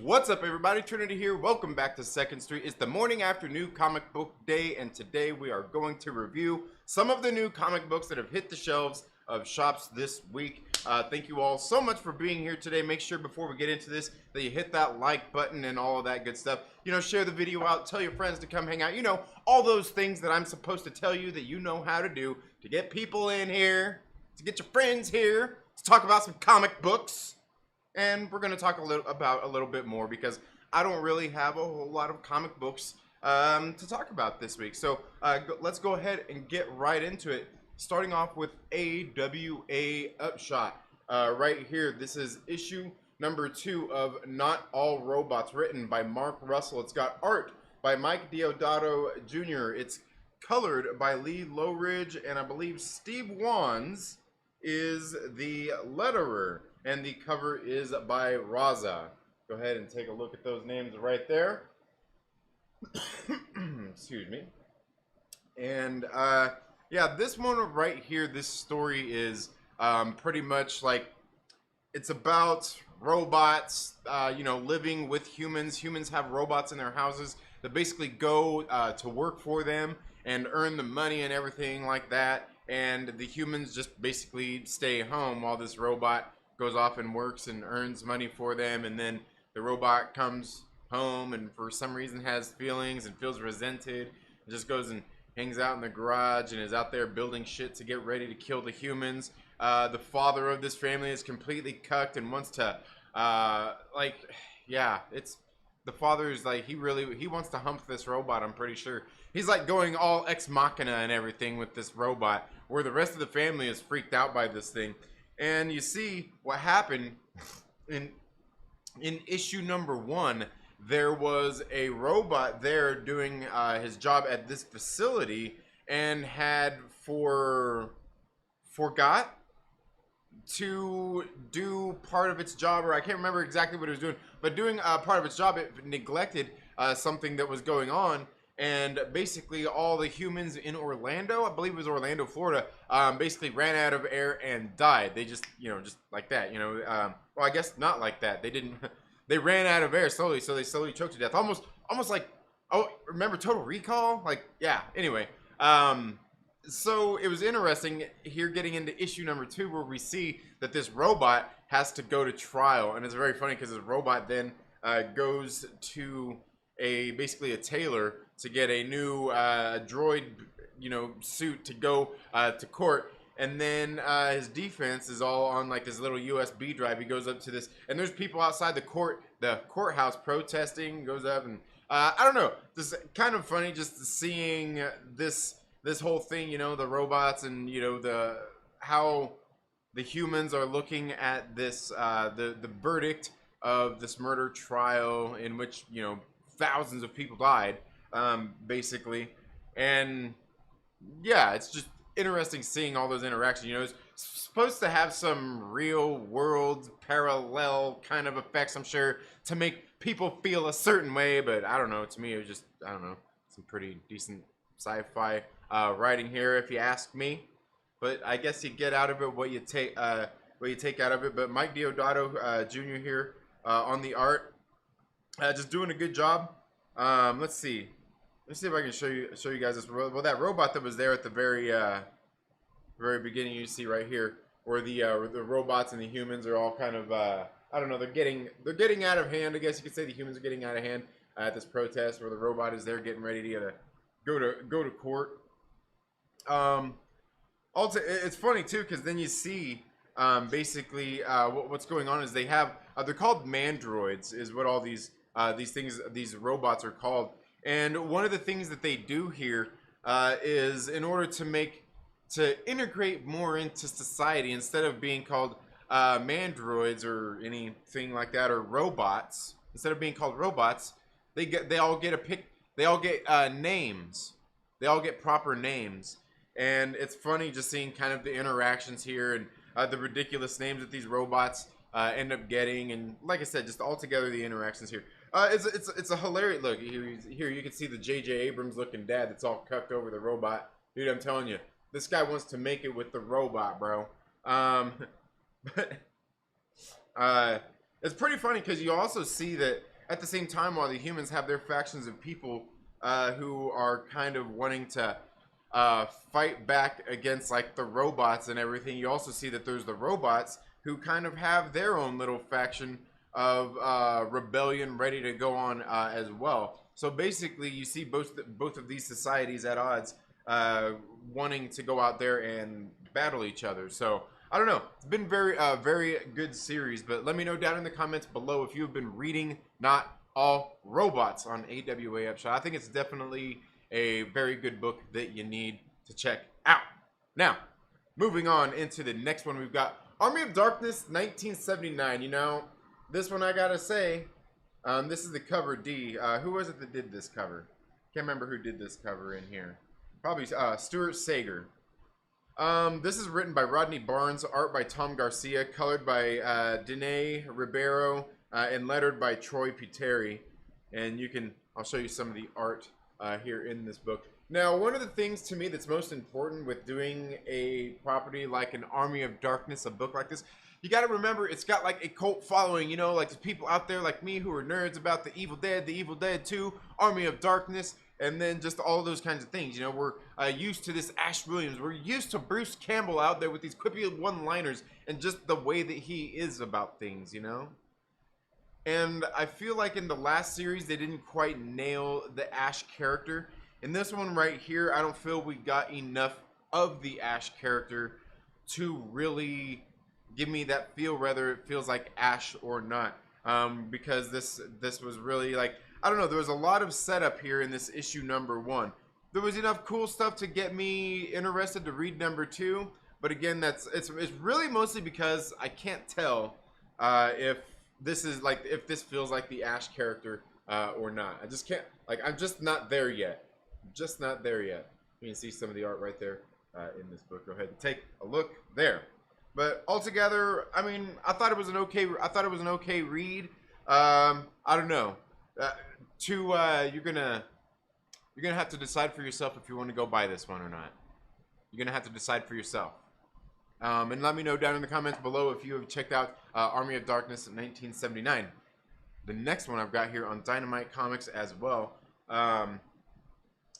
What's up, everybody? Trinity here. Welcome back to Second Street. It's the morning after new comic book day, and today we are going to review some of the new comic books that have hit the shelves of shops this week. Thank you all so much for being here today. Make sure before we get into this that you hit that like button and all of that good stuff. You know, share the video out, tell your friends to come hang out. You know, all those things that I'm supposed to tell you that you know how to do to get people in here, to get your friends here, to talk about some comic books. And we're going to talk a little bit more because I don't really have a whole lot of comic books to talk about this week. So let's go ahead and get right into it. Starting off with AWA Upshot. Right here, this is issue number 2 of Not All Robots, written by Mark Russell. It's got art by Mike Deodato Jr. It's colored by Lee Lowridge, and I believe Steve Wands is the letterer. And the cover is by Raza. Go ahead and take a look at those names right there. Excuse me. And yeah, this one right here, this story is pretty much like, it's about robots, you know, living with humans. Humans have robots in their houses that basically go to work for them and earn the money and everything like that. And the humans just basically stay home while this robot goes off and works and earns money for them. And then the robot comes home and for some reason has feelings and feels resented and just goes and hangs out in the garage and is out there building shit to get ready to kill the humans. The father of this family is completely cucked and wants to like, yeah, it's the father is like, he wants to hump this robot. I'm pretty sure he's like going all ex machina and everything with this robot, where the rest of the family is freaked out by this thing. And you see what happened in issue number 1. There was a robot there doing his job at this facility and had forgot to do part of its job, or I can't remember exactly what it was doing, but doing part of its job, it neglected something that was going on. And basically all the humans in Orlando, I believe it was Orlando, Florida, basically ran out of air and died. They just, you know, just like that, you know. Well, I guess not like that. They didn't, they ran out of air slowly, so they slowly choked to death. Almost like, oh, remember Total Recall? Like, yeah, anyway. So it was interesting here getting into issue number 2, where we see that this robot has to go to trial. And it's very funny because this robot then goes to basically a tailor to get a new droid, you know, suit to go to court. And then his defense is all on like this little USB drive. He goes up to this, and there's people outside the courthouse protesting. Goes up, and I don't know, this is kind of funny just seeing this whole thing, you know, the robots and, you know, how the humans are looking at this the verdict of this murder trial in which, you know, thousands of people died, basically. And yeah, it's just interesting seeing all those interactions. You know, it's supposed to have some real world parallel kind of effects, I'm sure, to make people feel a certain way, but I don't know, to me it was just, I don't know, some pretty decent sci-fi writing here, if you ask me. But I guess you get out of it what you take out of it. But Mike Deodato Jr. here on the art, just doing a good job. Let's see if I can show you guys this. Well, that robot that was there at the very beginning, you see right here, where the robots and the humans are all kind of I don't know, they're getting out of hand. I guess you could say the humans are getting out of hand at this protest, where the robot is there getting ready to go to court. Also, it's funny too, because then you see basically what's going on is they have they're called mandroids, is what all these robots are called. And one of the things that they do here is, in order to integrate more into society, instead of being called mandroids or anything like that, or robots, instead of being called robots, they all get names. They all get proper names. And it's funny just seeing kind of the interactions here and the ridiculous names that these robots end up getting, and like I said, just altogether the interactions here. It's a hilarious look. Here you can see the J.J. Abrams looking dad that's all cucked over the robot. Dude, I'm telling you, this guy wants to make it with the robot, bro. But it's pretty funny because you also see that at the same time, while the humans have their factions of people who are kind of wanting to fight back against like the robots and everything, you also see that there's the robots who kind of have their own little faction of rebellion ready to go on as well. So basically, you see both of these societies at odds, wanting to go out there and battle each other. So I don't know. It's been very good series. But let me know down in the comments below if you've been reading Not All Robots on AWA Upshot. I think it's definitely a very good book that you need to check out. Now, moving on into the next one, we've got Army of Darkness 1979. You know, this one I gotta say, this is the cover D. Who was it that did this cover? Can't remember who did this cover in here. Probably Stuart Sager. This is written by Rodney Barnes, art by Tom Garcia, colored by Danae Ribeiro, and lettered by Troy Peteri. And I'll show you some of the art here in this book. Now, one of the things to me that's most important with doing a property like an Army of Darkness, a book like this, you got to remember it's got like a cult following, you know, like there's people out there like me who are nerds about the Evil Dead 2, Army of Darkness, and then just all those kinds of things. You know, we're used to this Ash Williams. We're used to Bruce Campbell out there with these quippy one-liners and just the way that he is about things, you know? And I feel like in the last series, they didn't quite nail the Ash character. In this one right here, I don't feel we got enough of the Ash character to really give me that feel, whether it feels like Ash or not. Because this was really like, I don't know, there was a lot of setup here in this issue #1. There was enough cool stuff to get me interested to read #2, but again, it's really mostly because I can't tell if this feels like the Ash character or not. I just can't, like, I'm just not there yet. Just not there yet. You can see some of the art right there in this book. Go ahead and take a look there. But altogether, I mean, I thought it was an okay read. I don't know. You're gonna have to decide for yourself if you want to go buy this one or not. You're gonna have to decide for yourself. And let me know down in the comments below if you have checked out Army of Darkness 1979. The next one I've got here on Dynamite Comics as well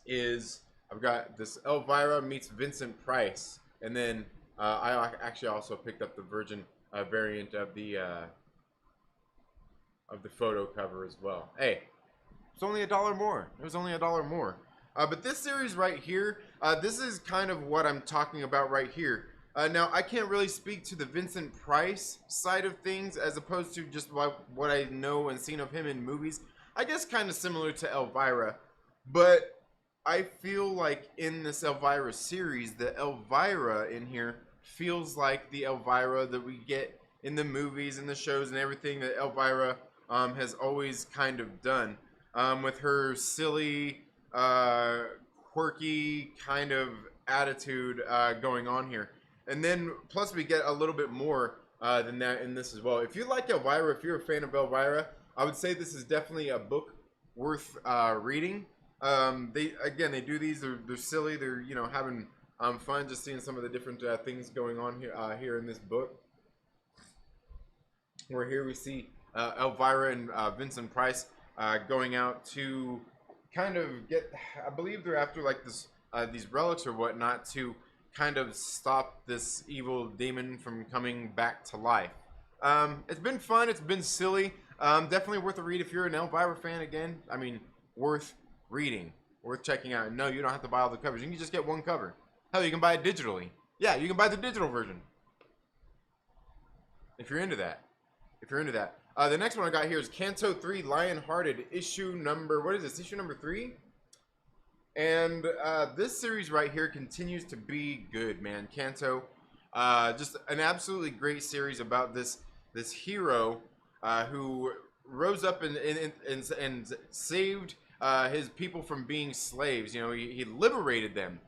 is I've got this Elvira meets Vincent Price, and then I actually also picked up the Virgin variant of the photo cover as well. Hey, it's only $1 more. It was only $1 more. But this series right here, this is kind of what I'm talking about right here. Now, I can't really speak to the Vincent Price side of things as opposed to just what I know and seen of him in movies. I guess kind of similar to Elvira. But I feel like in this Elvira series, the Elvira in here feels like the Elvira that we get in the movies and the shows and everything that Elvira has always kind of done. With her silly, quirky kind of attitude going on here. And then, plus we get a little bit more than that in this as well. If you like Elvira, if you're a fan of Elvira, I would say this is definitely a book worth reading. They do these, they're silly, they're, you know, having fun just seeing some of the different things going on here in this book. Where here we see Elvira and Vincent Price going out to kind of get, I believe they're after like this these relics or whatnot to kind of stop this evil demon from coming back to life. It's been fun, it's been silly, definitely worth a read if you're an Elvira fan. Again, I mean, worth reading, worth checking out. And no, you don't have to buy all the covers, you can just get one cover. Hell, you can buy it digitally. Yeah, you can buy the digital version if you're into that. The next one I got here is Kanto 3 Lionhearted, issue number, what is this, issue number 3? And this series right here continues to be good, man. Kanto, just an absolutely great series about this hero who rose up and saved his people from being slaves. You know, he liberated them.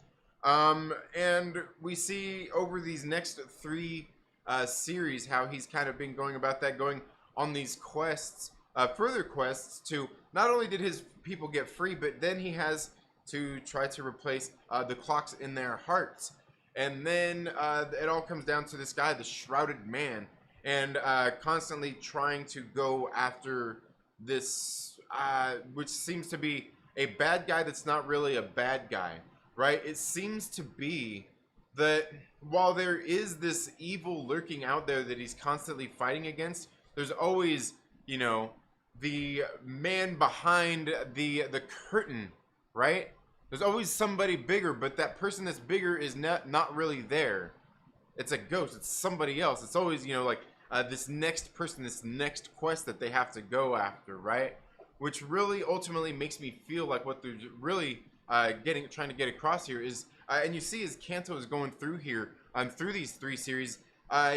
And we see over these next 3 series how he's kind of been going about that, going on these quests, further quests to not only did his people get free, but then he has to try to replace the clocks in their hearts. And then it all comes down to this guy, the Shrouded Man, and constantly trying to go after this which seems to be a bad guy that's not really a bad guy, right? It seems to be that while there is this evil lurking out there that he's constantly fighting against, there's always, you know, the man behind the curtain, right? There's always somebody bigger, but that person that's bigger is not really there. It's a ghost. It's somebody else. It's always, you know, like this next person, this next quest that they have to go after, right? Which really ultimately makes me feel like what they're really trying to get across here is, and you see as Kanto is going through here, through these 3 series,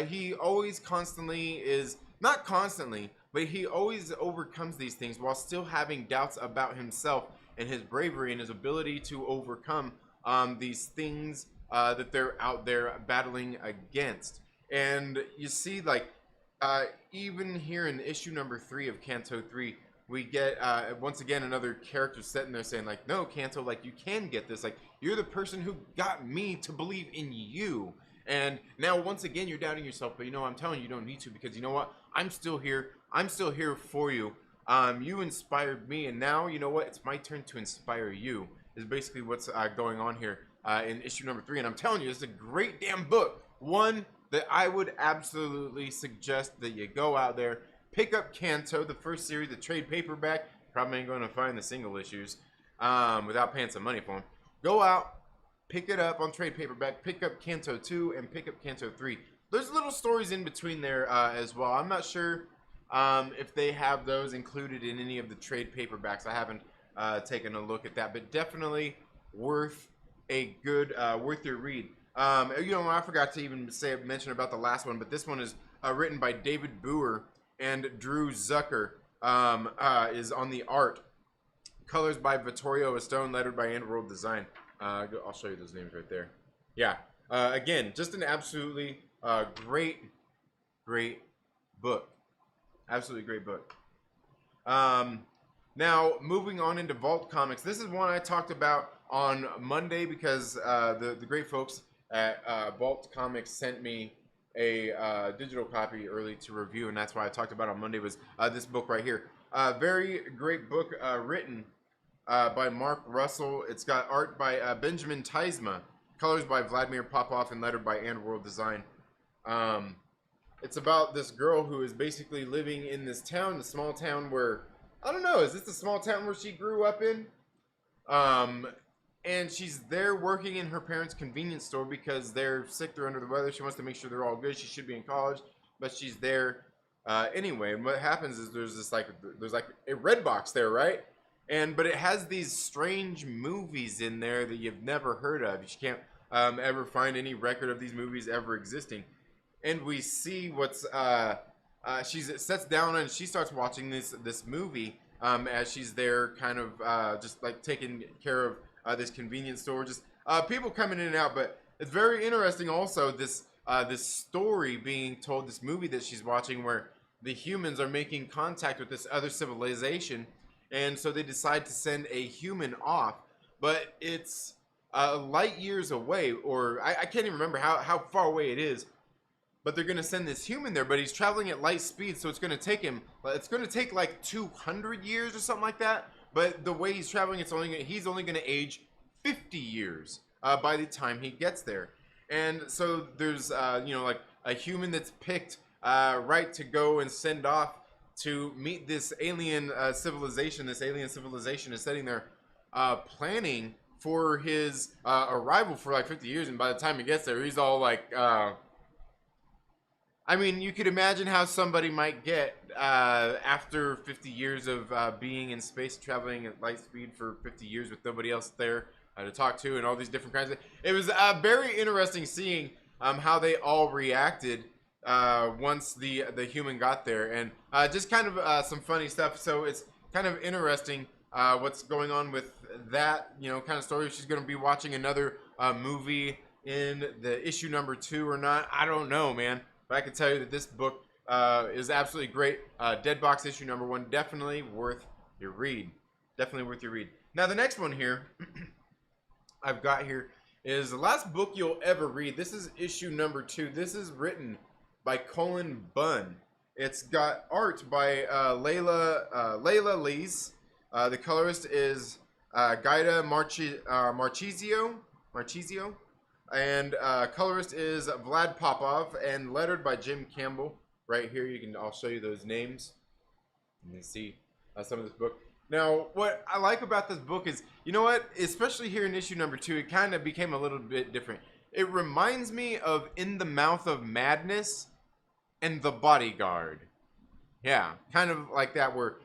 he always constantly is, not constantly, but he always overcomes these things while still having doubts about himself and his bravery and his ability to overcome these things that they're out there battling against. And you see, like, even here in issue number 3 of Kanto 3, we get once again another character sitting there saying, like, no, Kanto, like, you can get this, like, you're the person who got me to believe in you. And now once again you're doubting yourself, but you know, I'm telling you, you don't need to, because you know what, I'm still here for you. You inspired me, and now you know what, it's my turn to inspire you, is basically what's going on here in issue number 3. And I'm telling you, it's a great damn book, one that I would absolutely suggest that you go out there, pick up Kanto, the first series, the trade paperback. Probably ain't going to find the single issues without paying some money for them. Go out, pick it up on trade paperback, pick up Kanto 2, and pick up Kanto 3. There's little stories in between there as well. I'm not sure if they have those included in any of the trade paperbacks. I haven't taken a look at that, but definitely worth a good, worth your read. You know, I forgot to even mention about the last one, but this one is written by David Boer and Drew Zucker is on the art. Colors by Vittorio Estone, lettered by World Design. I'll show you those names right there. Yeah. Again, just an absolutely great book. Absolutely great book. Now, moving on into Vault Comics. This is one I talked about on Monday because the great folks at Vault Comics sent me a digital copy early to review, and that's why I talked about it on Monday, was this book right here. Very great book written by Mark Russell. It's got art by Benjamin Tizma, colors by Vladimir Popov, and lettered by World Design. It's about this girl who is basically living in this town, the small town where, I don't know, is this the small town where she grew up in? And she's there working in her parents' convenience store because they're sick, they're under the weather. She wants to make sure they're all good. She should be in college, but she's there anyway. And what happens is there's like a red box there, right? But it has these strange movies in there that you've never heard of. You can't ever find any record of these movies ever existing. And we see what's she sits down and she starts watching this movie as she's there, kind of just like taking care of this convenience store, just people coming in and out. But it's very interesting also, this story being told, this movie that she's watching, where the humans are making contact with this other civilization, and so they decide to send a human off, but it's light years away, or I can't even remember how far away it is, but they're going to send this human there, but he's traveling at light speed, so it's going to take like 200 years or something like that. But the way he's traveling, he's only going to age 50 years by the time he gets there. And so there's you know, like a human that's picked right to go and send off to meet this alien civilization. This alien civilization is sitting there planning for his arrival for like 50 years, and by the time he gets there, he's all like I mean, you could imagine how somebody might get after 50 years of being in space, traveling at light speed for 50 years with nobody else there to talk to, and all these different kinds of. It was very interesting seeing how they all reacted once the human got there, and just kind of some funny stuff. So it's kind of interesting what's going on with that, you know, kind of story. She's going to be watching another movie in the issue number 2 or not. I don't know, man. But I can tell you that this book is absolutely great. Dead Box issue number 1, definitely worth your read. Definitely worth your read. Now the next one here I've got here is the last book you'll ever read. This is issue number 2. This is written by Cullen Bunn. It's got art by Layla Lees. The colorist is Gaida Marchisio. And colorist is Vlad Popov, and lettered by Jim Campbell. Right here, I'll show you those names. You can see some of this book. Now, what I like about this book is, you know what? Especially here in issue number 2, it kind of became a little bit different. It reminds me of In the Mouth of Madness and The Bodyguard. Yeah, kind of like that, where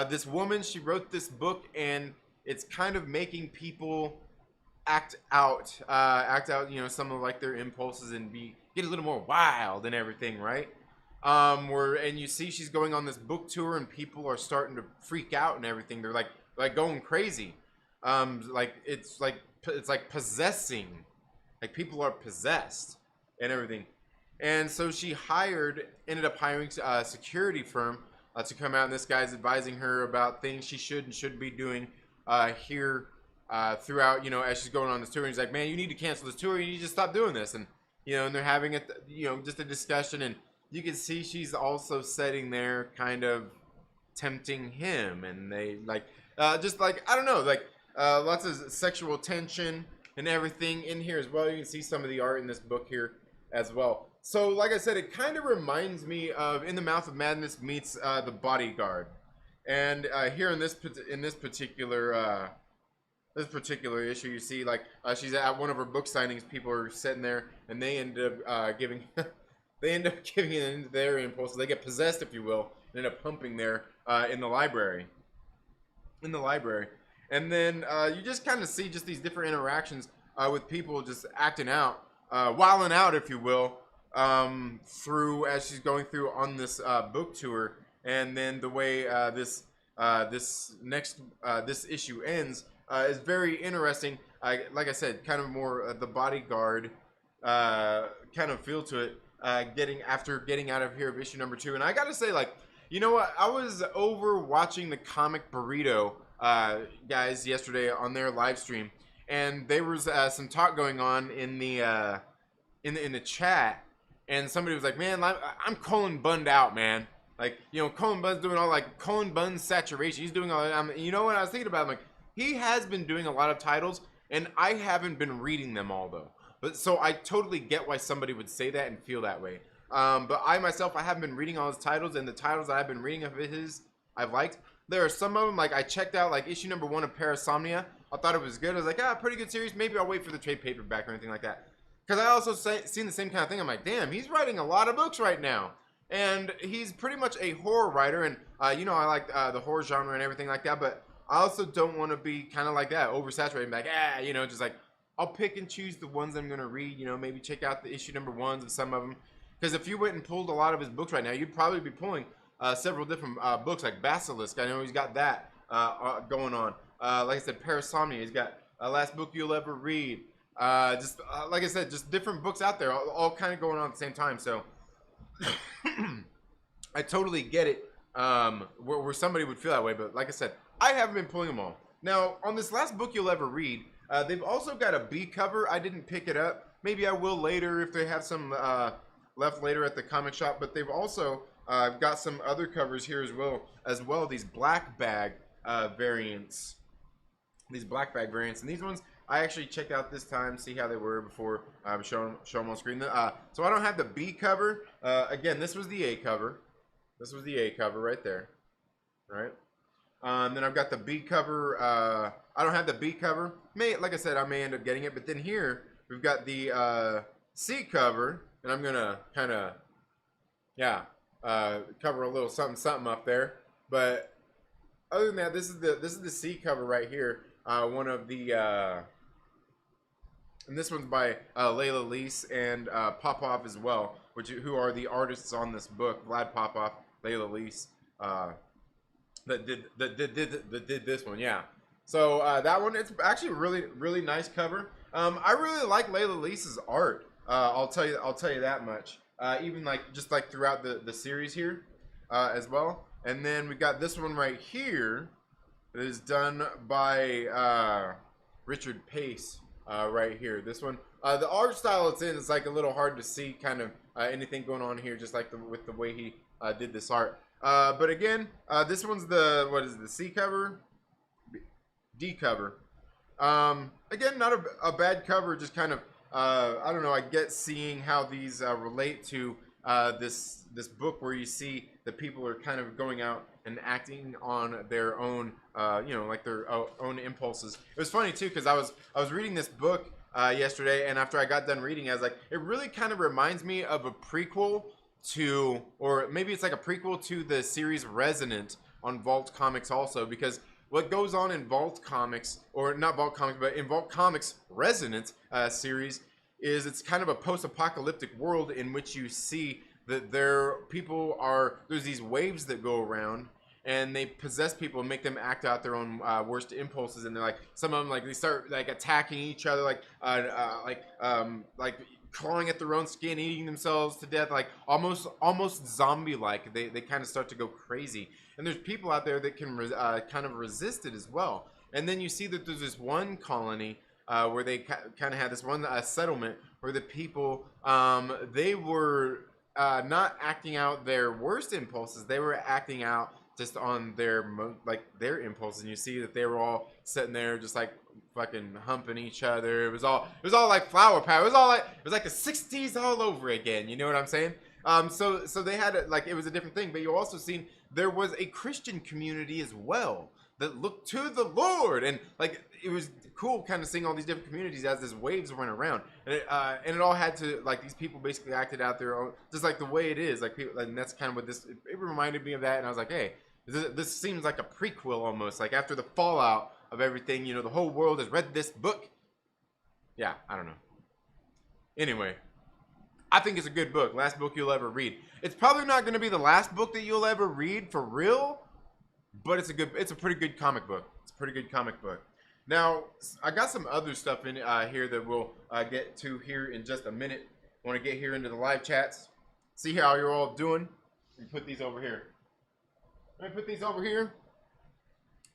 this woman, she wrote this book, and it's kind of making people act out, some of like their impulses and get a little more wild and everything, right? And you see she's going on this book tour, and people are starting to freak out and everything. They're like going crazy. It's like possessing, like people are possessed and everything. And so she ended up hiring a security firm to come out, and this guy's advising her about things she should and shouldn't be doing here throughout, as she's going on this tour. And he's like, man, you need to cancel this tour. You need to stop doing this. And, and they're having just a discussion, and you can see she's also sitting there kind of tempting him, and they I don't know, lots of sexual tension and everything in here as well. You can see some of the art in this book here as well. So like I said, it kind of reminds me of In the Mouth of Madness meets The Bodyguard. And here in this particular issue, you see she's at one of her book signings. People are sitting there, and they end up giving in their impulses. They get possessed, if you will, and end up pumping there in the library. And then you just kind of see just these different interactions with people just acting out, wilding out, if you will, as she's going through on this book tour. And then the way this issue ends is very interesting. Like I said, kind of more The Bodyguard kind of feel to it. Getting out of here of issue number 2. And I gotta say, you know what? I was over watching the Comic Burrito guys yesterday on their live stream, and there was some talk going on in the chat, and somebody was like, man, I'm Cullen Bunned out, man. Cullen Bunn's doing all Cullen Bunn's saturation. He's doing all that. You know what I was thinking about? He has been doing a lot of titles, and I haven't been reading them all, though. But so I totally get why somebody would say that and feel that way. But I myself, I haven't been reading all his titles, and the titles that I've been reading of his, I've liked. There are some of them, I checked out issue number 1 of Parasomnia. I thought it was good. I was like, pretty good series. Maybe I'll wait for the trade paperback or anything like that. Because I also seen the same kind of thing. I'm like, damn, he's writing a lot of books right now. And he's pretty much a horror writer. And, I like the horror genre and everything like that. But I also don't want to be kind of like that, oversaturated. I'll pick and choose the ones I'm going to read, maybe check out the issue number 1s of some of them. Because if you went and pulled a lot of his books right now, you'd probably be pulling several different books, like Basilisk. I know he's got that going on. Like I said, Parasomnia. He's got Last Book You'll Ever Read. Like I said, just different books out there, all kind of going on at the same time. So I totally get it where somebody would feel that way. But like I said, I haven't been pulling them all. Now, on this Last Book You'll Ever Read, they've also got a B cover. I didn't pick it up. Maybe I will later if they have some left later at the comic shop. But they've also got some other covers here as well. These black bag variants. And these ones I actually checked out this time, see how they were before show them on screen. So I don't have the B cover. Again, this was the A cover. This was the A cover right there. All right. Then I've got the B cover. I don't have the B cover. Like I said, I may end up getting it. But then here we've got the C cover, and I'm gonna kind of, cover a little something up there. But other than that, this is the C cover right here. One of the and this one's by Layla Lees and Popov as well, who are the artists on this book. Vlad Popov, Layla Lees, that did this one, yeah. So that one, it's actually a really nice cover. I really like Layla Lees's art. I'll tell you that much. Even just throughout the series here as well. And then we got this one right here. It is done by Richard Pace right here. This one, the art style it's in is a little hard to see kind of anything going on here, just with the way he did this art. But again, this one's the, what is it, the C cover? D cover. Again, not a bad cover, just kind of, I don't know, I get seeing how these relate to this book where you see that people are kind of going out and acting on their own, you know, like their own impulses. It was funny too, because I was reading this book yesterday, and after I got done reading, I was like, it really kind of reminds me of a prequel to, or maybe it's like a prequel to the series Resonant on Vault Comics also, because what goes on in Vault Comics, or not Vault Comics, but in Vault Comics Resonant series, is it's kind of a post-apocalyptic world in which you see that there's these waves that go around, and they possess people and make them act out their own worst impulses. And they're like, some of them, like, they start like attacking each other, like clawing at their own skin, eating themselves to death, like almost zombie-like. They kind of start to go crazy. And there's people out there that can kind of resist it as well. And then you see that there's this one colony where they kind of had this one settlement where the people, they were not acting out their worst impulses. They were acting out just on their impulses. And you see that they were all sitting there just like fucking humping each other. It was all like flower power. It was like the 60s all over again. You know what I'm saying? So they had it was a different thing. But you also seen there was a Christian community as well that looked to the Lord, and like it was cool kind of seeing all these different communities as these waves went around, and it all had to, like, these people basically acted out their own, just like the way it is, like people, and that's kind of what this, it reminded me of that. And I was like, hey, this seems like a prequel almost, like after the fallout of everything, you know, the whole world has read this book. Yeah, I don't know. Anyway, I think it's a good book. Last book you'll ever read. It's probably not going to be the last book that you'll ever read for real, but it's a pretty good comic book. It's a pretty good comic book. Now, I got some other stuff in here that we'll get to here in just a minute. I want to get here into the live chats, see how you're all doing. Let me put these over here.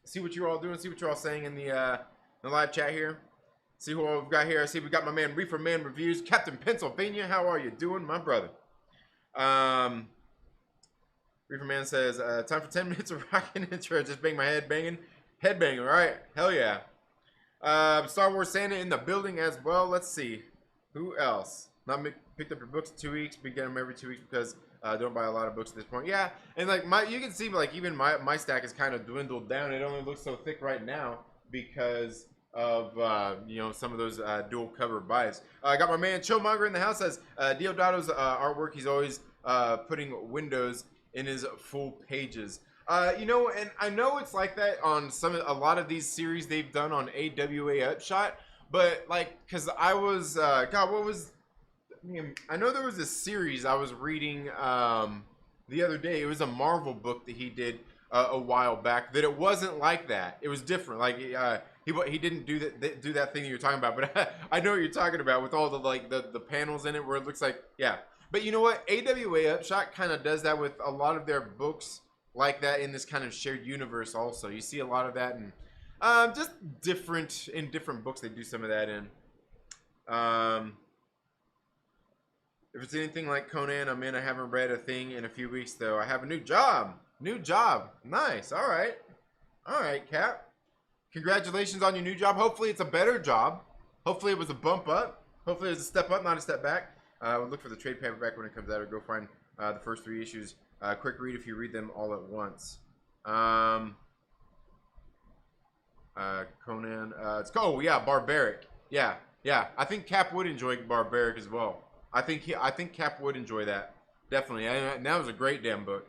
See what you're all doing. See what you're all saying in the live chat here. See who all we've got here. I see we got my man Reefer Man Reviews, Captain Pennsylvania. How are you doing, my brother? Reefer Man says, time for 10 minutes of rocking intro. Just bang my head banging. All right. Hell yeah. Star Wars Santa in the building as well. Let's see. Who else? Not picked up your books in 2 weeks. Been getting them every 2 weeks because I don't buy a lot of books at this point. Yeah. And like you can see, like, even my stack is kind of dwindled down. It only looks so thick right now because of you know, some of those dual cover buys. I got my man Chillmonger in the house. Says Diodato's artwork. He's always putting windows in his full pages. You know, and I know it's like that on a lot of these series they've done on AWA Upshot, but like, cause I was God, what was? I know there was a series I was reading the other day. It was a Marvel book that he did a while back. That it wasn't like that. It was different. Like he didn't do that thing that you're talking about. But I know what you're talking about with all the like the panels in it where it looks like, yeah. But you know what? AWA Upshot kind of does that with a lot of their books like that in this kind of shared universe also. You see a lot of that, and just in different books they do some of that in. If it's anything like Conan, I'm in. I haven't read a thing in a few weeks though. I have a new job. Nice. All right, Cap. Congratulations on your new job. Hopefully it's a better job. Hopefully it was a bump up. Hopefully it was a step up, not a step back. We'll look for the trade paperback when it comes out, or go find the first 3 issues. Quick read if you read them all at once. Conan. Oh yeah, Barbaric. Yeah. I think Cap would enjoy Barbaric as well. I think Cap would enjoy that. Definitely. And that was a great damn book.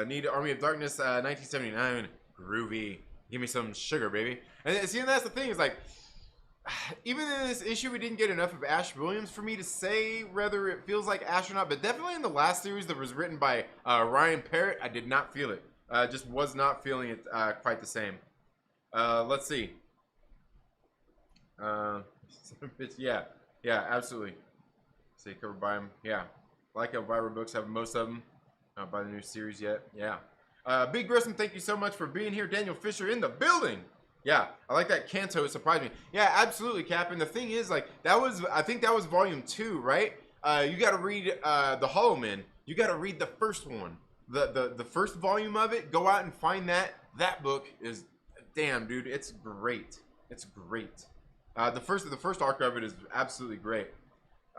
Need Army of Darkness, 1979. Groovy. Give me some sugar, baby. And see, and that's the thing, is like, even in this issue, we didn't get enough of Ash Williams for me to say whether it feels like Ash or not. But definitely in the last series that was written by Ryan Parrott, I did not feel it. Just was not feeling it quite the same. Let's see. Yeah, absolutely. See, covered by him. Yeah, like Elvira books, have most of them. Not by the new series yet. Yeah. Big Grissom, thank you so much for being here. Daniel Fisher in the building. Yeah, I like that Kanto. It surprised me. Yeah, absolutely, Cap. And the thing is, like, I think that was volume 2, right? You got to read the Hollow Men. You got to read the first one. the first volume of it, go out and find that. That book is, damn, dude, it's great. It's great. The first arc of it is absolutely great.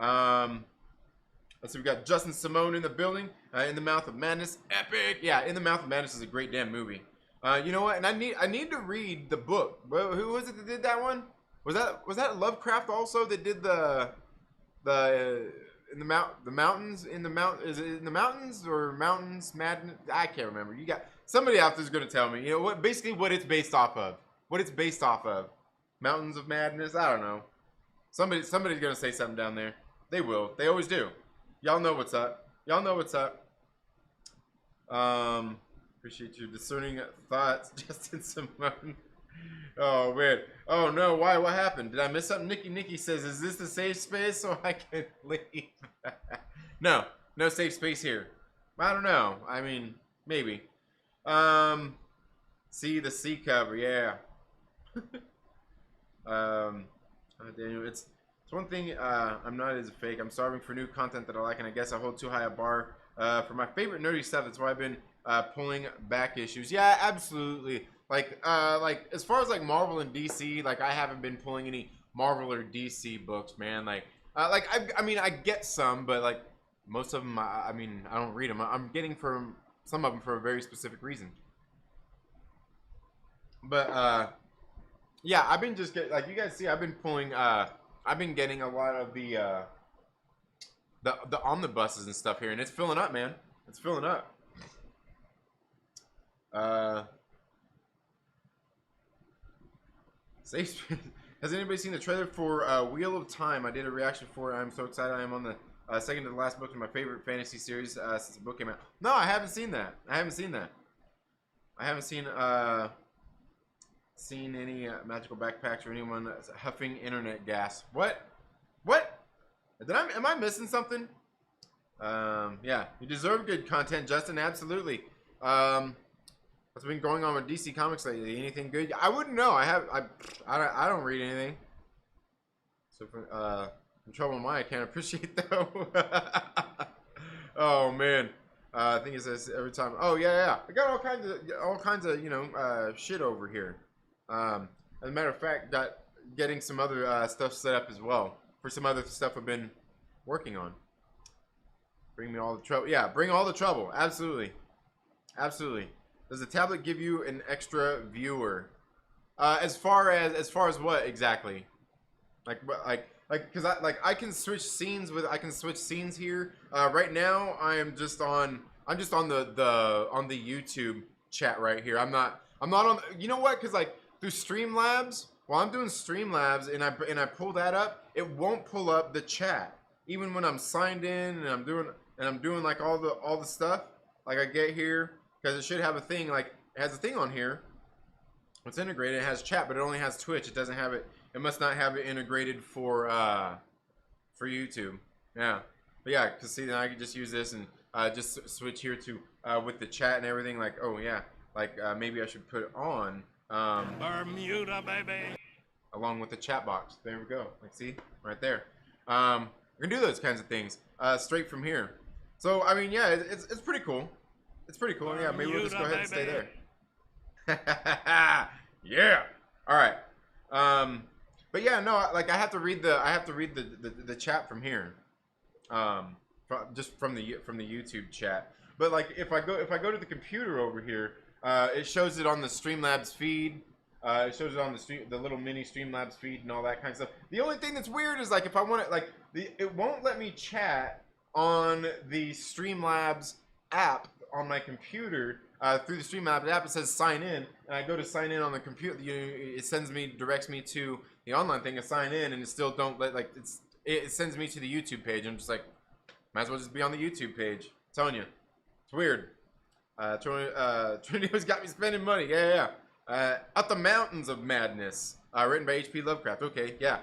Let's see, we got Justin Simone in the building. In the Mouth of Madness, epic. Yeah, In the Mouth of Madness is a great damn movie. You know what? And I need to read the book. Who was it that did that one? Was that Lovecraft also that did the in the mountains in the mount? Is it in the mountains or mountains madness? I can't remember. You got somebody out there's gonna tell me. You know what? Basically, what it's based off of. What it's based off of. Mountains of Madness. I don't know. Somebody's gonna say something down there. They will. They always do. Y'all know what's up. Y'all know what's up. Appreciate your discerning thoughts, Justin Simone. Oh man. Oh no. Why? What happened? Did I miss something? Nikki says, "Is this the safe space so I can leave?" No. No safe space here. I don't know. I mean, maybe. See the C cover. Yeah. Daniel, it's one thing. I'm not as fake. I'm starving for new content that I like, and I guess I hold too high a bar for my favorite nerdy stuff. That's why I've been pulling back issues. Yeah, absolutely. Like as far as like Marvel and DC, like I haven't been pulling any Marvel or DC books, man. I mean, I get some, but like most of them, I mean, I don't read them. I'm getting from some of them for a very specific reason. But yeah, I've been just getting, like you guys see, I've been pulling. I've been getting a lot of the omnibuses and stuff here, and it's filling up, man. It's filling up. Has anybody seen the trailer for Wheel of Time? I did a reaction for it. I'm so excited. I am on the second to the last book in my favorite fantasy series since the book came out. No, I haven't seen that. I haven't seen that. I haven't seen any magical backpacks or anyone huffing internet gas. What? Am I missing something? Yeah, you deserve good content, Justin. Absolutely. What's been going on with DC Comics lately? Anything good? I wouldn't know. I don't read anything. So in trouble in my account. Appreciate that. Oh man. I think it says every time. Oh yeah. I got all kinds of you know shit over here. As a matter of fact, getting some other stuff set up as well for some other stuff I've been working on. Bring me all the trouble. Yeah, bring all the trouble. Absolutely. Does the tablet give you an extra viewer? As far as what exactly? Because I can switch scenes here. Right now I'm just on the YouTube chat right here. I'm not on. You know what? Because like through Streamlabs, while I'm doing Streamlabs and I pull that up, it won't pull up the chat. Even when I'm signed in and I'm doing like all the stuff. Like I get here because it should have a thing. Like it has a thing on here. It's integrated. It has chat, but it only has Twitch. It doesn't have it. It must not have it integrated for YouTube. Yeah, but yeah, because see, then I can just use this and just switch here to with the chat and everything. Like, oh yeah, like maybe I should put it on Bermuda, baby, along with the chat box. There we go. Like, see, right there. We're gonna do those kinds of things straight from here. So I mean, yeah, it's pretty cool. It's pretty cool. Yeah, maybe we'll just go ahead and stay there. Yeah. All right. But yeah, no, like I have to read the chat from here. Just from the YouTube chat. But like if I go to the computer over here, it shows it on the Streamlabs feed. It shows it on the little mini Streamlabs feed and all that kind of stuff. The only thing that's weird is like if I want it, like it won't let me chat on the Streamlabs app on my computer. Through the Streamlabs app, it says sign in, and I go to sign in on the computer. It directs me to the online thing to sign in, and it still don't let it sends me to the YouTube page. I'm just like, might as well just be on the YouTube page. I'm telling you, it's weird. Trinity got me spending money. Yeah. Out the Mountains of Madness, written by H.P. Lovecraft. Okay, yeah.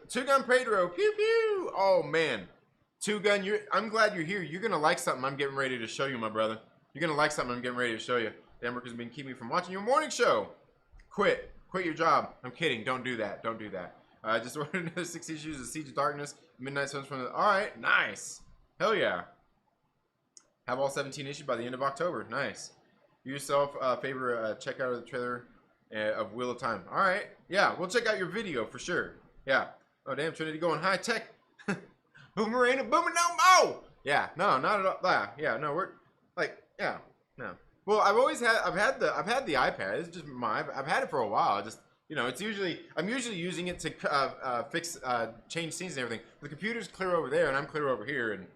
Two Gun Pedro, pew pew. Oh man, Two Gun, I'm glad you're here. You're gonna like something I'm getting ready to show you, my brother. You're gonna like something I'm getting ready to show you. Denmark has been keeping me from watching your morning show. Quit your job. I'm kidding. Don't do that. Don't do that. Just ordered another 6 issues of Siege of Darkness. Midnight Suns from the. All right, nice. Hell yeah. Have all 17 issued by the end of October. Nice. You yourself favor check out the trailer of Wheel of Time. All right. Yeah, we'll check out your video for sure. Yeah. Oh, damn, Trinity going high tech. Boomerang and booming no mo. Yeah, no, not at all. Yeah, no, we're like, yeah, no. Well, I've had the iPad. It's just I've had it for a while. Just, you know, I'm usually using it to fix, change scenes and everything. The computer's clear over there, and I'm clear over here, and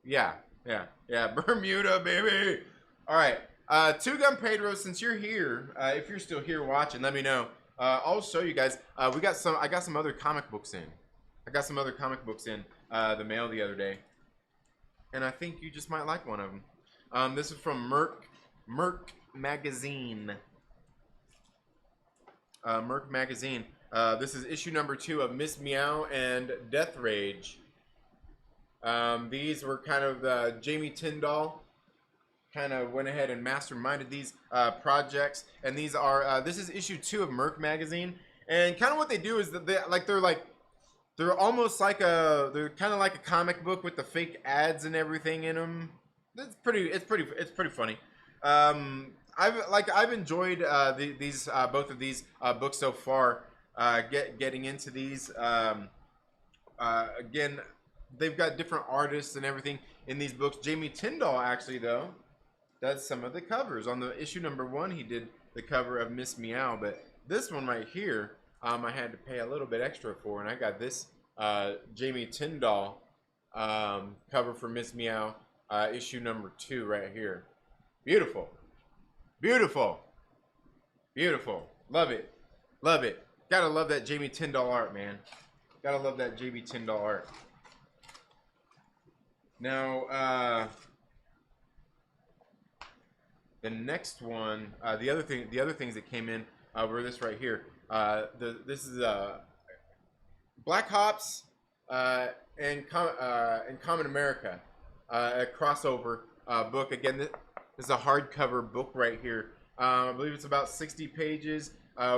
yeah, Bermuda, baby. All right, Two Gun Pedro, since you're here, if you're still here watching, let me know. I'll show you guys. I got some other comic books in. The mail the other day, and I think you just might like one of them. This is from Mech Magazine. Mech Magazine. This is issue number 2 of Miss Meow and Death Rage. These were kind of Jamie Tyndall kind of went ahead and masterminded these projects, and these are this is issue 2 of Mech Magazine, and kind of what they do is that they're almost like they're kind of like a comic book with the fake ads and everything in them. It's pretty funny. I've enjoyed both of these books so far. Getting into these again, they've got different artists and everything in these books. Jamie Tyndall actually though does some of the covers. On the issue number 1, he did the cover of Miss Meow, but this one right here, I had to pay a little bit extra for, and I got this Jamie Tyndall cover for Miss Meow, issue number 2 right here. Beautiful, beautiful, beautiful. Love it, love it. Gotta love that Jamie Tyndall art, man. Gotta love that Jamie Tyndall art. Now, the next one, the other things that came in were this right here. This is Black Ops and Common America, a crossover book. Again, this is a hardcover book right here. I believe it's about 60 pages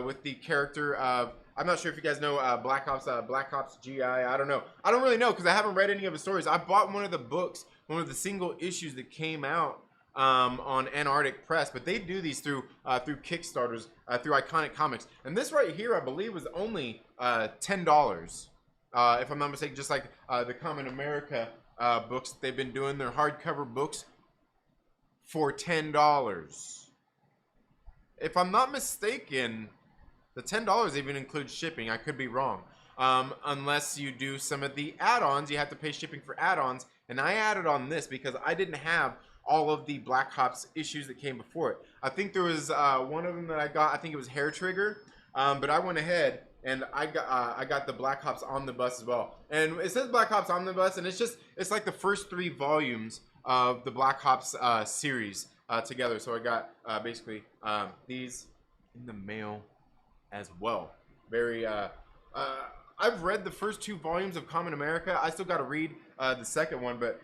with the character of, I'm not sure if you guys know Black Ops GI. I don't know. I don't really know because I haven't read any of his stories. I bought one of the books, one of the single issues that came out on Antarctic Press, but they do these through Kickstarters, through Iconic Comics. And this right here, I believe, was only $10, if I'm not mistaken. Just like the Common America books, they've been doing their hardcover books for $10. If I'm not mistaken, the $10 even includes shipping. I could be wrong. Unless you do some of the add-ons, you have to pay shipping for add-ons. And I added on this because I didn't have all of the Black Ops issues that came before it. I think there was one of them that I got. I think it was Hair Trigger. But I went ahead and I got the Black Ops Omnibus as well. And it says Black Ops Omnibus, and it's like the first 3 volumes of the Black Ops series together. So I got basically these in the mail as well. Very I've read the first 2 volumes of Common America. I still got to read the second one, but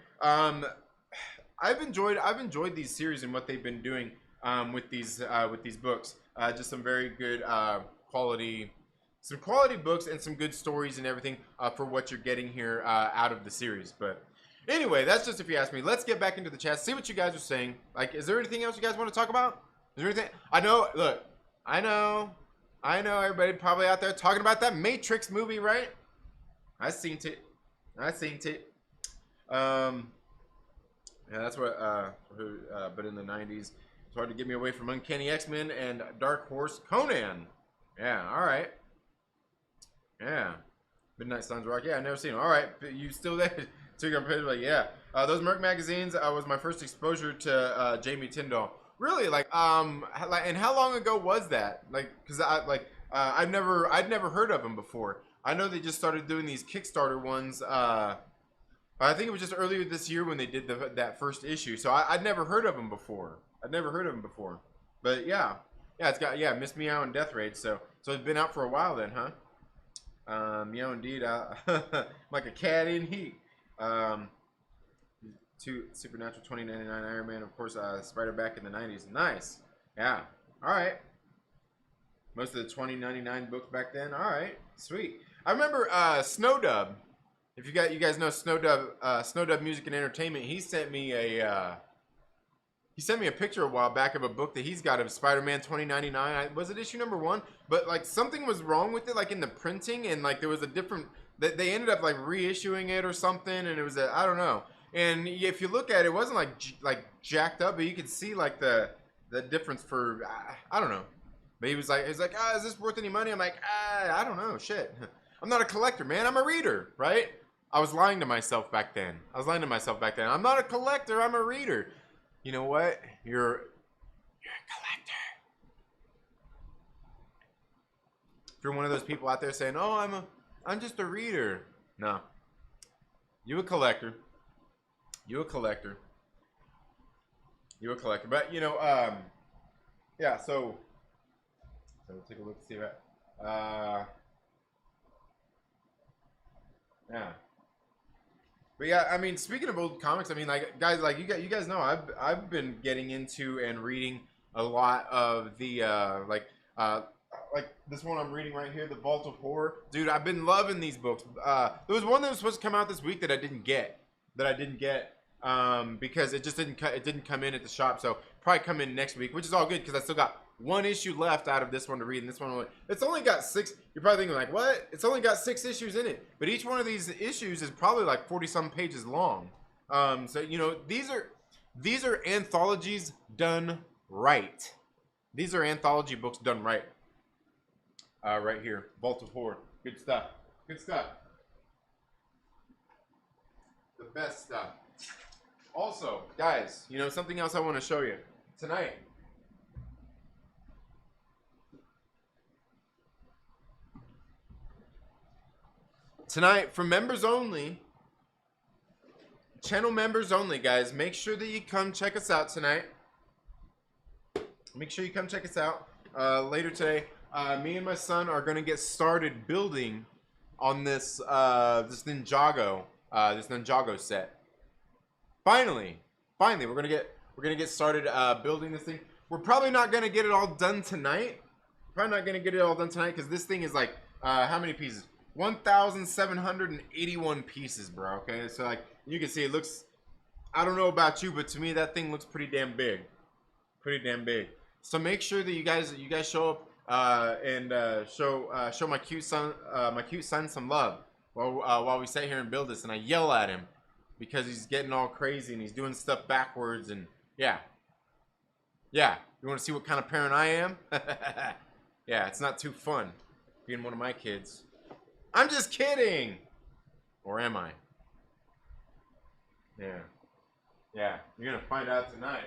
I've enjoyed these series and what they've been doing with these books. Just some very good quality books and some good stories and everything for what you're getting here out of the series. But anyway, that's just if you ask me. Let's get back into the chat. See what you guys are saying. Like, is there anything else you guys want to talk about? Is there anything? I know. Look, I know. Everybody probably out there talking about that Matrix movie, right? I seen it. Yeah, that's what. But in the '90s, it's hard to get me away from Uncanny X-Men and Dark Horse Conan. Yeah, all right. Yeah, Midnight Suns Rock. Yeah, I never seen them. All right, you still there? So you're gonna like, yeah. Those Mech magazines was my first exposure to Jamie Tyndall. Really, and how long ago was that? Like, cause I'd never heard of him before. I know they just started doing these Kickstarter ones. I think it was just earlier this year when they did that first issue. So I'd never heard of him before. But yeah, it's got Miss Meow and Death Rage. So it's been out for a while then, huh? Meow indeed. Like a cat in heat. Supernatural 2099 Iron Man, of course. Spider back in the 90s. Nice. Yeah. All right. Most of the 2099 books back then. All right. Sweet. I remember Snowdub. if you guys know Snowdub Music and Entertainment, he sent me a picture a while back of a book that he's got of Spider-Man 2099. Was it issue number 1? But like something was wrong with it, like in the printing, and like there was a different. They ended up like reissuing it or something, and it was I don't know. And if you look at it, it wasn't like jacked up, but you could see like the difference for I don't know. But he was like, is this worth any money? I'm like, I don't know, shit. I'm not a collector, man. I'm a reader, right? I was lying to myself back then. I'm not a collector. I'm a reader. You know what? You're a collector. If you're one of those people out there saying, "Oh, I'm just a reader," no, you a collector. You a collector. But you know, yeah. So we'll take a look and see that. Yeah. But yeah, I mean, speaking of old comics, I mean, like guys, like you guys know, I've been getting into and reading a lot of the like this one I'm reading right here, The Vault of Horror. Dude, I've been loving these books. There was one that was supposed to come out this week that I didn't get. Because it just didn't come in at the shop, so probably come in next week, which is all good because I still got one issue left out of this one to read, and this one it's only got 6. You're probably thinking like, what? It's only got 6 issues in it, but each one of these issues is probably like 40-some pages long. So you know, these are anthologies done right. These are anthology books done right. Right here, Vault of Horror. Good stuff. The best stuff. Also, guys, you know, something else I want to show you. Tonight, for members only, channel members only, guys, make sure that you come check us out tonight. Make sure you come check us out later today. Me and my son are going to get started building on this this Ninjago set. Finally, we're gonna get started building this thing. We're probably not gonna get it all done tonight. Because this thing is like how many pieces? 1,781 pieces, bro. Okay, so like you can see, it looks. I don't know about you, but to me that thing looks pretty damn big. So make sure that you guys show up and show my cute son some love while we sit here and build this, and I yell at him because he's getting all crazy and he's doing stuff backwards, and yeah. You want to see what kind of parent I am? Yeah, it's not too fun being one of my kids. I'm just kidding. Or am I? Yeah, you're gonna find out tonight.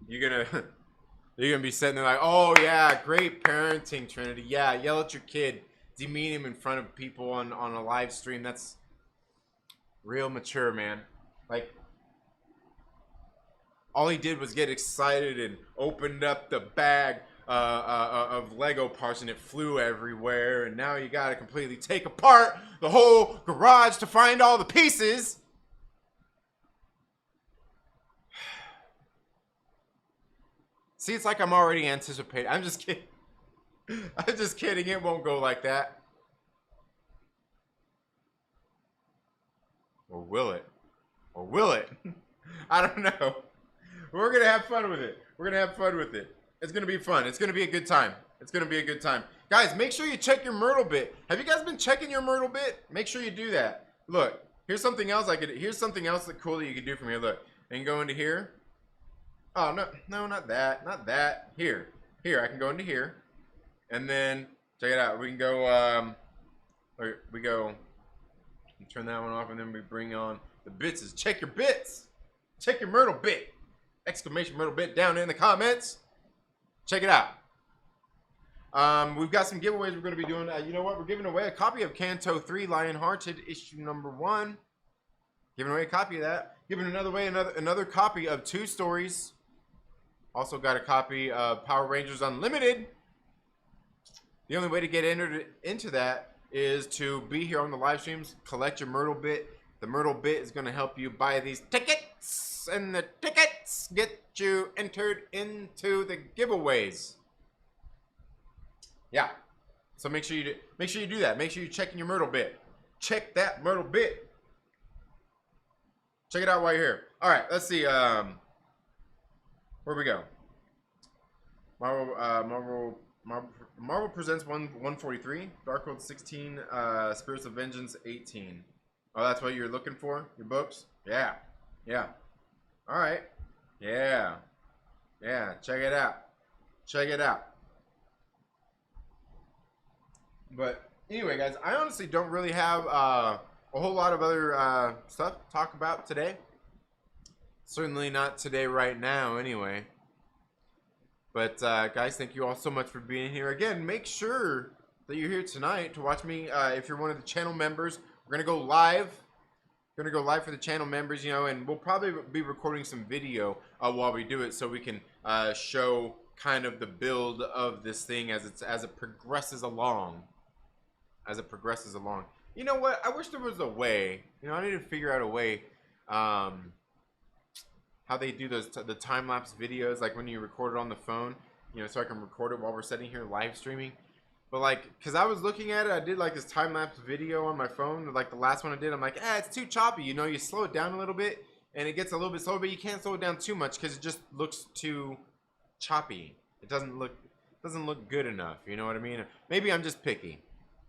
You're gonna be sitting there like, oh yeah, great parenting, Trinity. Yeah, yell at your kid, demean him in front of people on a live stream. That's real mature, man. Like, all he did was get excited and opened up the bag of Lego parts, and it flew everywhere. And now you gotta completely take apart the whole garage to find all the pieces. See, it's like I'm already anticipating. I'm just kidding. It won't go like that. Or will it? I don't know. We're going to have fun with it. It's going to be fun. It's going to be a good time. Guys, make sure you check your Myrtle bit. Have you guys been checking your Myrtle bit? Make sure you do that. Look, here's something else here's something else that's cool that you can do from here. Look, and go into here. Oh, no, not that. Here, I can go into here. And then, check it out. We can go, turn that one off, and then we bring on the bits. Check your bits. Check your Myrtle bit. Exclamation Myrtle bit down in the comments. Check it out. We've got some giveaways we're going to be doing. You know what? We're giving away a copy of Kanto 3 Lionhearted issue number 1. Giving away a copy of that. Giving another copy of 2 stories. Also got a copy of Power Rangers Unlimited. The only way to get entered into that is to be here on the live streams, collect your Myrtle bit. The Myrtle bit is going to help you buy these tickets, and the tickets get you entered into the giveaways. Yeah. So make sure you do that. Make sure you check in your Myrtle bit. check that Myrtle bit. Check it out while you're here. All right, let's see. Where we go? Marvel presents 143, Dark World 16, Spirits of Vengeance 18. Oh, that's what you're looking for? Your books? Yeah. Yeah. All right. Yeah. Yeah. Check it out. Check it out. But anyway, guys, I honestly don't really have a whole lot of other stuff to talk about today. Certainly not today right now anyway. But guys, thank you all so much for being here. Again, make sure that you're here tonight to watch me. If you're one of the channel members, we're going to go live. We're going to go live for the channel members, you know, and we'll probably be recording some video while we do it so we can show kind of the build of this thing as it progresses along. As it progresses along. You know what? I wish there was a way. You know, I need to figure out a way how they do those the time-lapse videos, like when you record it on the phone, you know, so I can record it while we're sitting here live streaming. But like, because I was looking at it, I did like this time-lapse video on my phone, like the last one I did. I'm like, it's too choppy, you know, you slow it down a little bit and it gets a little bit slower, but you can't slow it down too much because it just looks too choppy. It doesn't look good enough, you know what I mean? Maybe I'm just picky.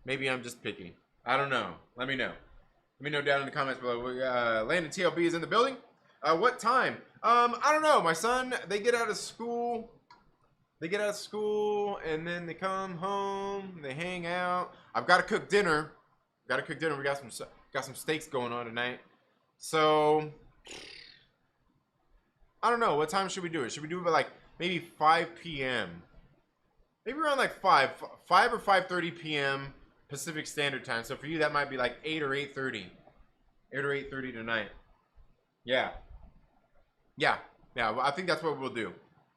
Maybe I'm just picky. I don't know. Let me know. Let me know down in the comments below. Landon TLB is in the building. What time? I don't know. My son, they get out of school. They get out of school and then they come home. They hang out. I've got to cook dinner. We got some steaks going on tonight. So I don't know. What time should we do it? Should we do it by like maybe 5 p.m.? Maybe around like 5 or 5:30 p.m. Pacific Standard Time. So for you, that might be like 8 or 8:30. 8 or 8:30 tonight. Yeah. Yeah. Well, I think that's what we'll do.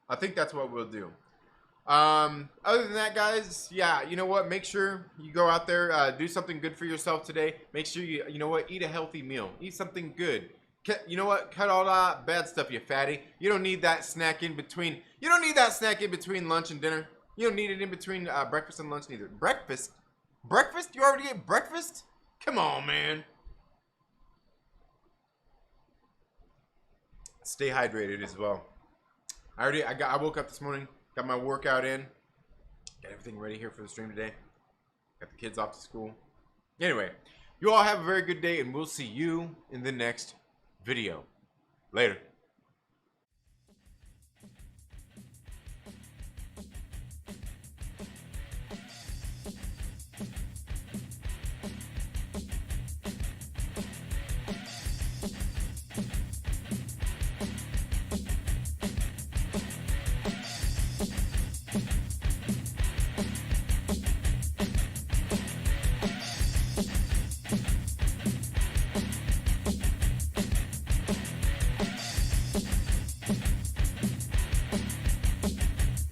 Other than that, guys, yeah, you know what? Make sure you go out there, do something good for yourself today. Make sure you know what? Eat a healthy meal. Eat something good. You know what? Cut all that bad stuff, you fatty. You don't need that snack in between. You don't need that snack in between lunch and dinner. You don't need it in between breakfast and lunch neither. Breakfast? Breakfast? You already ate breakfast? Come on, man. Stay hydrated as well. I woke up this morning, got my workout in, got everything ready here for the stream today. Got the kids off to school. Anyway, you all have a very good day, and we'll see you in the next video. Later.